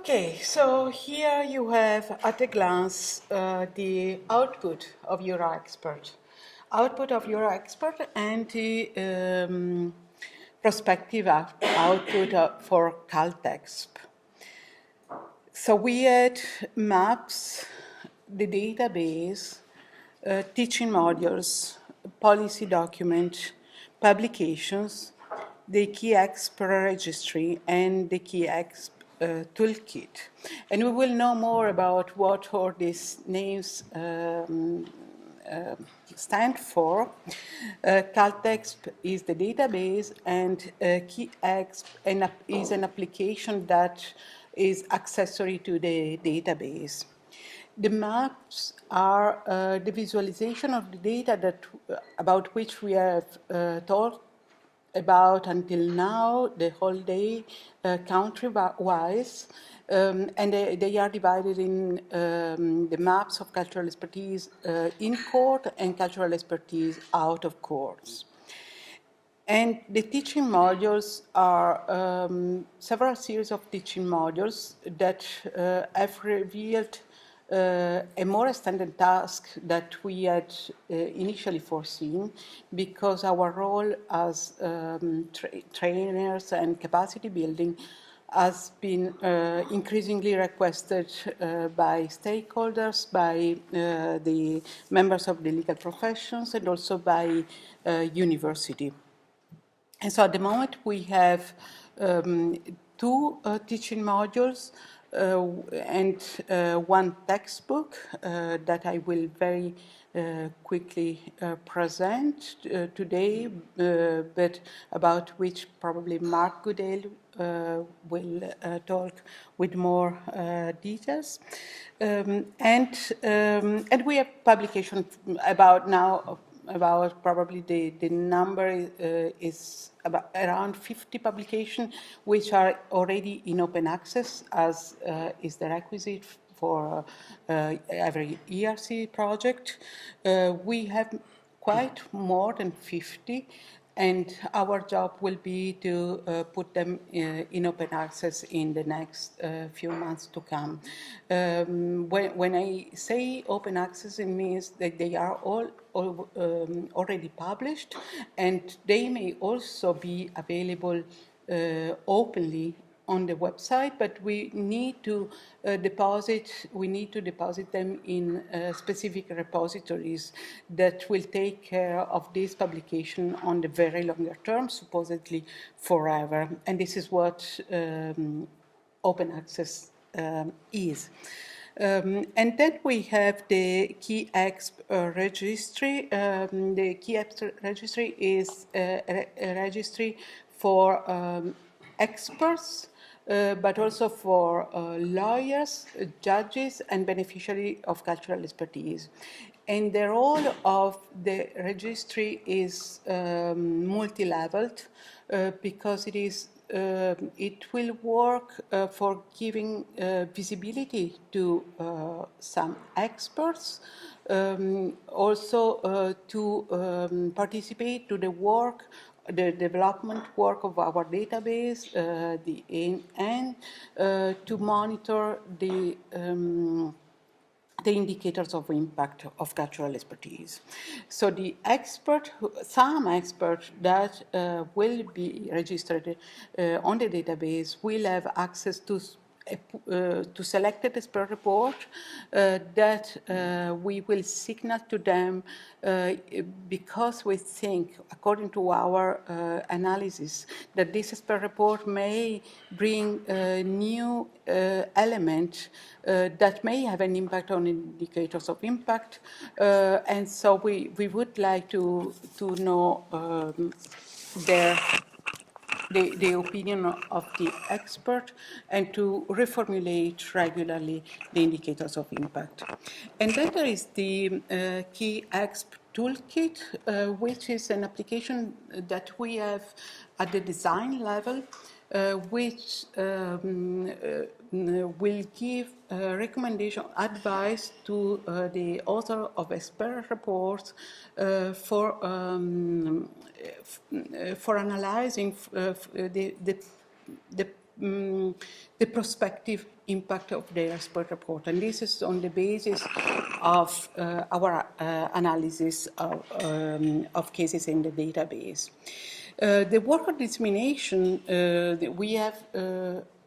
Okay, so here you have at a glance the output of your expert. Output of your expert and the prospective output for CULTEXP. So we had maps, the database, teaching modules, policy document, publications, the K-EXP registry, and the K-EXP toolkit. And we will know more about what all these names stand for. CULTEXP is the database, and K-EXP is an application that is accessory to the database. The maps are the visualization of the data that, about which we have talked about until now, the whole day, country-wise, and they are divided in the maps of cultural expertise in court and cultural expertise out of courts. And the teaching modules are several series of teaching modules that have revealed a more extended task that we had initially foreseen, because our role as trainers and capacity building has been increasingly requested by stakeholders, by the members of the legal professions, and also by university. And so at the moment we have two teaching modules and one textbook that I will very quickly present today, but about which probably Mark Goodale will talk with more details. And we have publication about probably the number is about around 50 publications, which are already in open access, as is the requisite for every ERC project. We have quite more than 50, and our job will be to put them in open access in the next few months to come. When I say open access, it means that they are all already published, and they may also be available openly on the website, but we need to deposit them in specific repositories that will take care of this publication on the very longer term, supposedly forever. And this is what open access is. And then we have the K-EXP registry. The K-EXP registry is a registry for experts, but also for lawyers, judges, and beneficiaries of cultural expertise. And the role of the registry is multi-leveled because it will work for giving visibility to some experts, also to participate to the work, the development work of our database, and to monitor the indicators of impact of cultural expertise. So some experts that will be registered on the database will have access to selected expert report that we will signal to them because we think, according to our analysis, that this expert report may bring new element that may have an impact on indicators of impact, and so we would like to know the opinion of the expert and to reformulate regularly the indicators of impact. And then there is the K-EXP toolkit, which is an application that we have at the design level, which will give recommendation, advice to the author of expert reports for analyzing the prospective impact of their expert report. And this is on the basis of our analysis of cases in the database. The work of dissemination, we have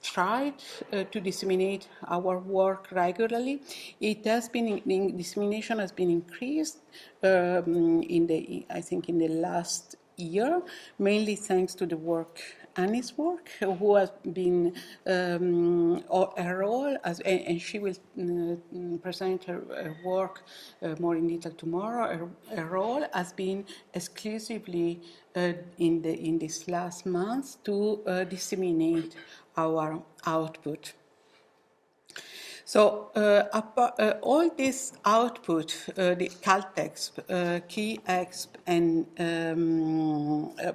tried to disseminate our work regularly. It has been, dissemination has been increased I think in the last year, mainly thanks to the work, Annie's work, who has been her role, and she will present her work more in detail tomorrow. Her role has been exclusively in this last month to disseminate our output. So all this output, the CULTEXP, K-EXP, and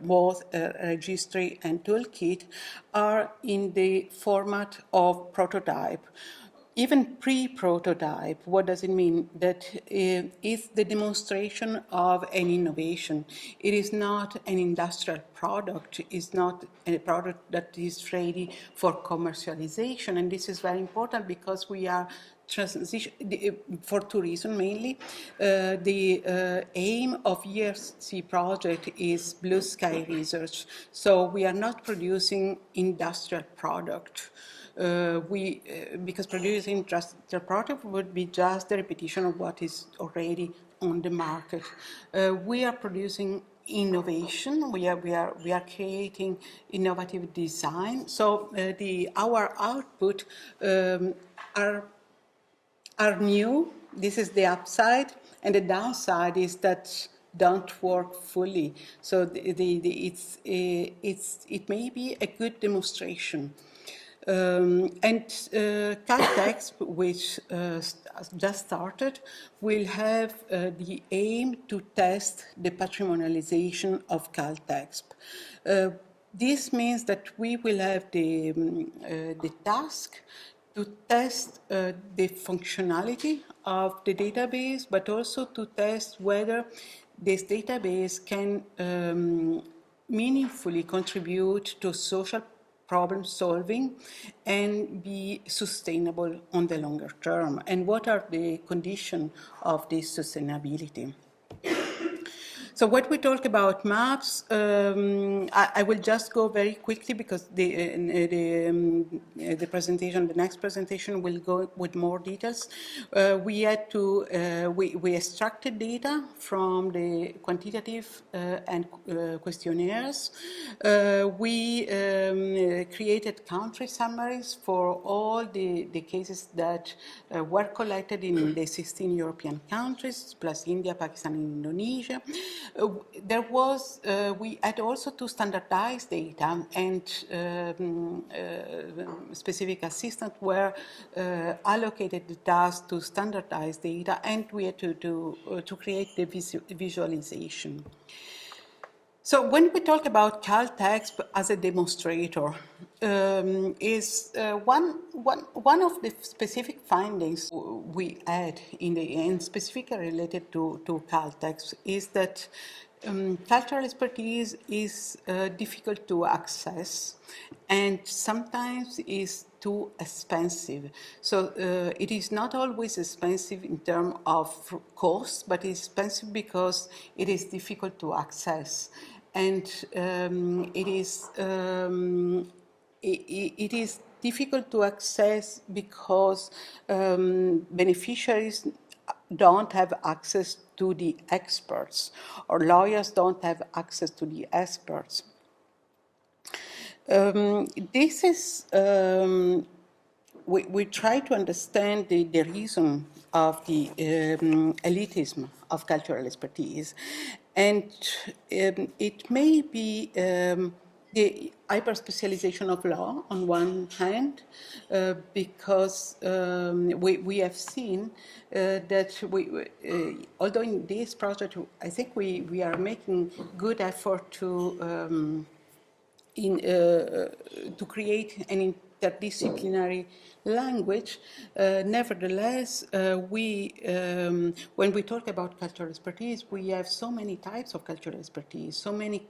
both registry and toolkit are in the format of prototype. Even pre-prototype, what does it mean? That it's the demonstration of an innovation. It is not an industrial product. It's not a product that is ready for commercialization. And this is very important because we are for two reasons mainly. The aim of ERC project is blue sky research. So we are not producing industrial product. Because producing just the product would be just the repetition of what is already on the market. We are producing innovation. We are creating innovative design. So our output are new. This is the upside, and the downside is that don't work fully. So it may be a good demonstration. And CULTEXP, which just started, will have the aim to test the patrimonialization of CULTEXP. This means that we will have the task to test the functionality of the database, but also to test whether this database can meaningfully contribute to social problem solving and be sustainable on the longer term. And what are the conditions of this sustainability? So what we talk about maps, I will just go very quickly because the presentation, the next presentation will go with more details. We had to, we extracted data from the quantitative and questionnaires. We created country summaries for all the cases that were collected in the 16 European countries, plus India, Pakistan, and Indonesia. There was, we had also to standardize data, and specific assistants were allocated the task to standardize data, and we had to create the visualization. So when we talk about CULTEXP as a demonstrator, is one of the specific findings we had in the end, specifically related to CULTEXP, is that cultural expertise is difficult to access and sometimes is too expensive. So it is not always expensive in terms of cost, but it's expensive because it is difficult to access. And it is difficult to access because beneficiaries don't have access to the experts, or lawyers don't have access to the experts. This is, we try to understand the reason of the elitism of cultural expertise. And it may be the hyper-specialization of law on one hand, because we have seen that although in this project, I think we are making good effort to create an interdisciplinary language. Nevertheless, when we talk about cultural expertise, we have so many types of cultural expertise, so many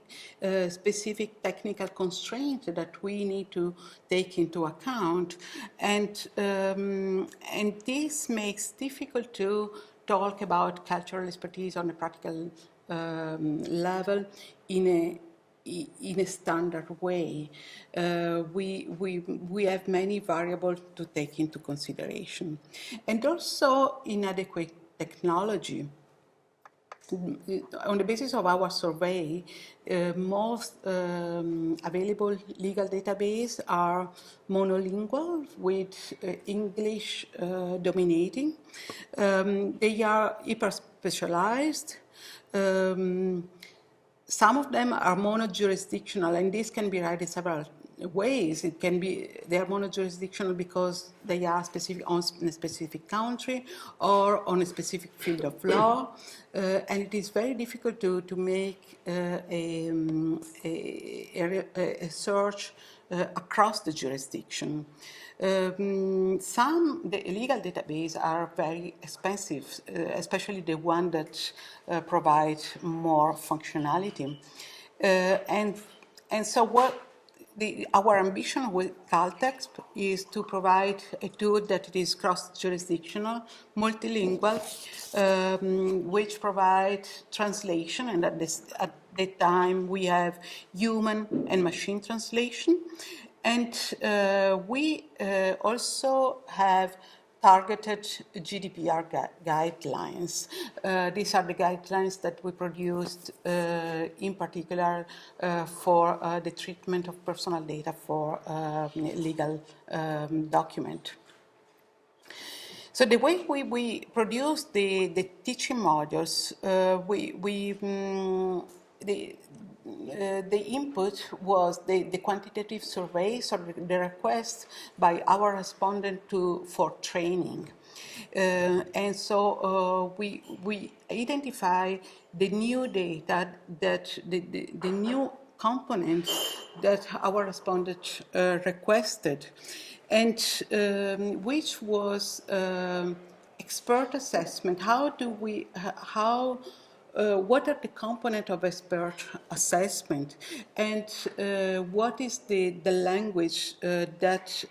specific technical constraints that we need to take into account, and this makes difficult to talk about cultural expertise on a practical level in a standard way. We have many variables to take into consideration. And also inadequate technology. On the basis of our survey, most available legal databases are monolingual with English dominating. They are hyper-specialized. Some of them are mono-jurisdictional, and this can be read in several ways. It can be they are mono-jurisdictional because they are specific on a specific country or on a specific field of law, and it is very difficult to make a search across the jurisdiction. The legal databases are very expensive, especially the one that provide more functionality. And so our ambition with CULTEXP is to provide a tool that is cross-jurisdictional, multilingual, which provides translation, and at that time we have human and machine translation. And we also have targeted GDPR guidelines. These are the guidelines that we produced in particular for the treatment of personal data for legal document. So the way we produce the teaching modules, the input was the quantitative survey, so the request by our respondent for training. And so we identify the new data, that the new components that our respondent requested, and which was expert assessment. What are the components of expert assessment, and what is the language that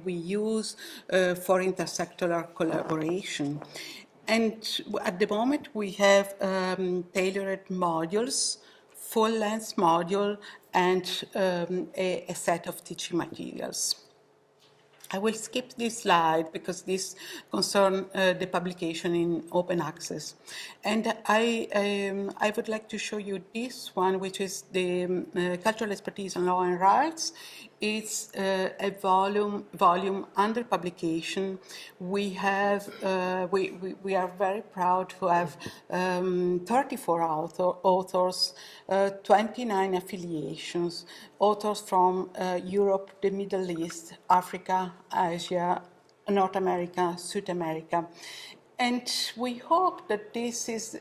we use for intersectoral collaboration? And at the moment we have tailored modules, full-length module, and a set of teaching materials. I will skip this slide because this concerns the publication in open access. And I would like to show you this one, which is the Cultural Expertise on Law and Rights. It's a volume under publication. We have we are very proud to have 34 authors, 29 affiliations, authors from Europe, the Middle East, Africa, Asia, North America, South America. And we hope that this is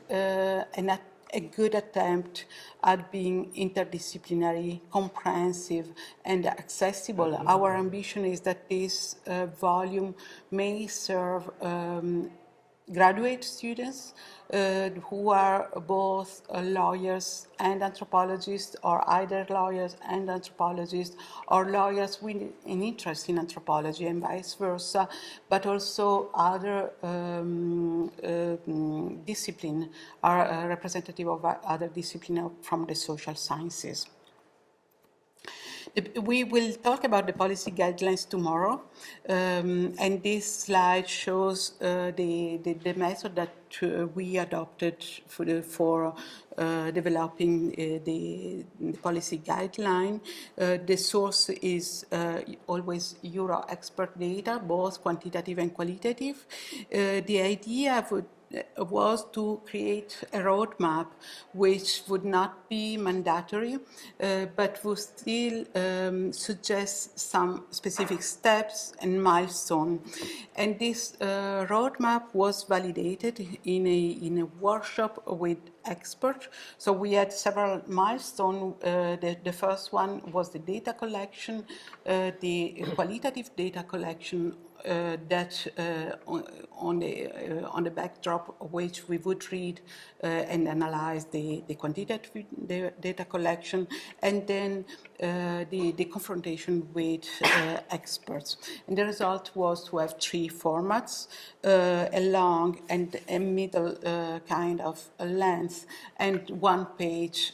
a good attempt at being interdisciplinary, comprehensive, and accessible. Our ambition is that this volume may serve graduate students who are both lawyers and anthropologists, or either lawyers and anthropologists, or lawyers with an interest in anthropology and vice versa, but also other disciplines are representative of other disciplines from the social sciences. We will talk about the policy guidelines tomorrow, and this slide shows the method that we adopted for developing the policy guideline. The source is always Euro expert data, both quantitative and qualitative. The idea was to create a roadmap which would not be mandatory, but would still suggest some specific steps and milestones. And this roadmap was validated in a workshop with experts. So we had several milestones. The first one was the data collection, the qualitative data collection that on the backdrop of which we would read and analyze the quantitative data collection, and then the confrontation with experts. And the result was to have three formats, a long and a middle kind of length, and one-page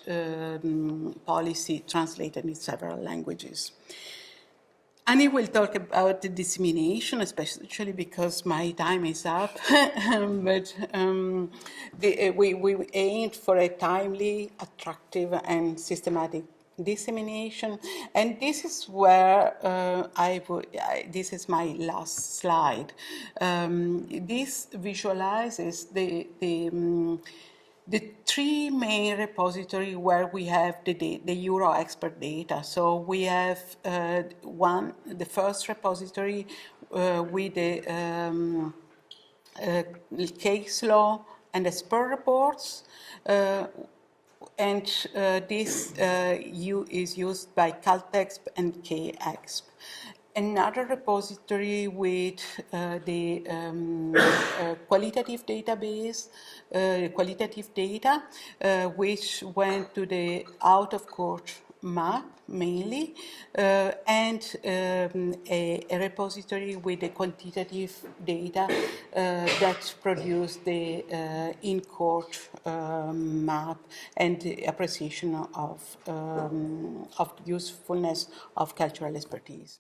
policy translated in several languages. Annie will talk about the dissemination, especially because my time is up. But we aimed for a timely, attractive, and systematic dissemination. And this is where this is my last slide. This visualizes the three main repositories where we have the Euro expert data. So we have the first repository with the case law and the spur reports. And this is used by CULTEXP and K-EXP. Another repository with the qualitative database, qualitative data, which went to the out-of-court map mainly, and a repository with the quantitative data that produced the in-court map and the appreciation of usefulness of cultural expertise.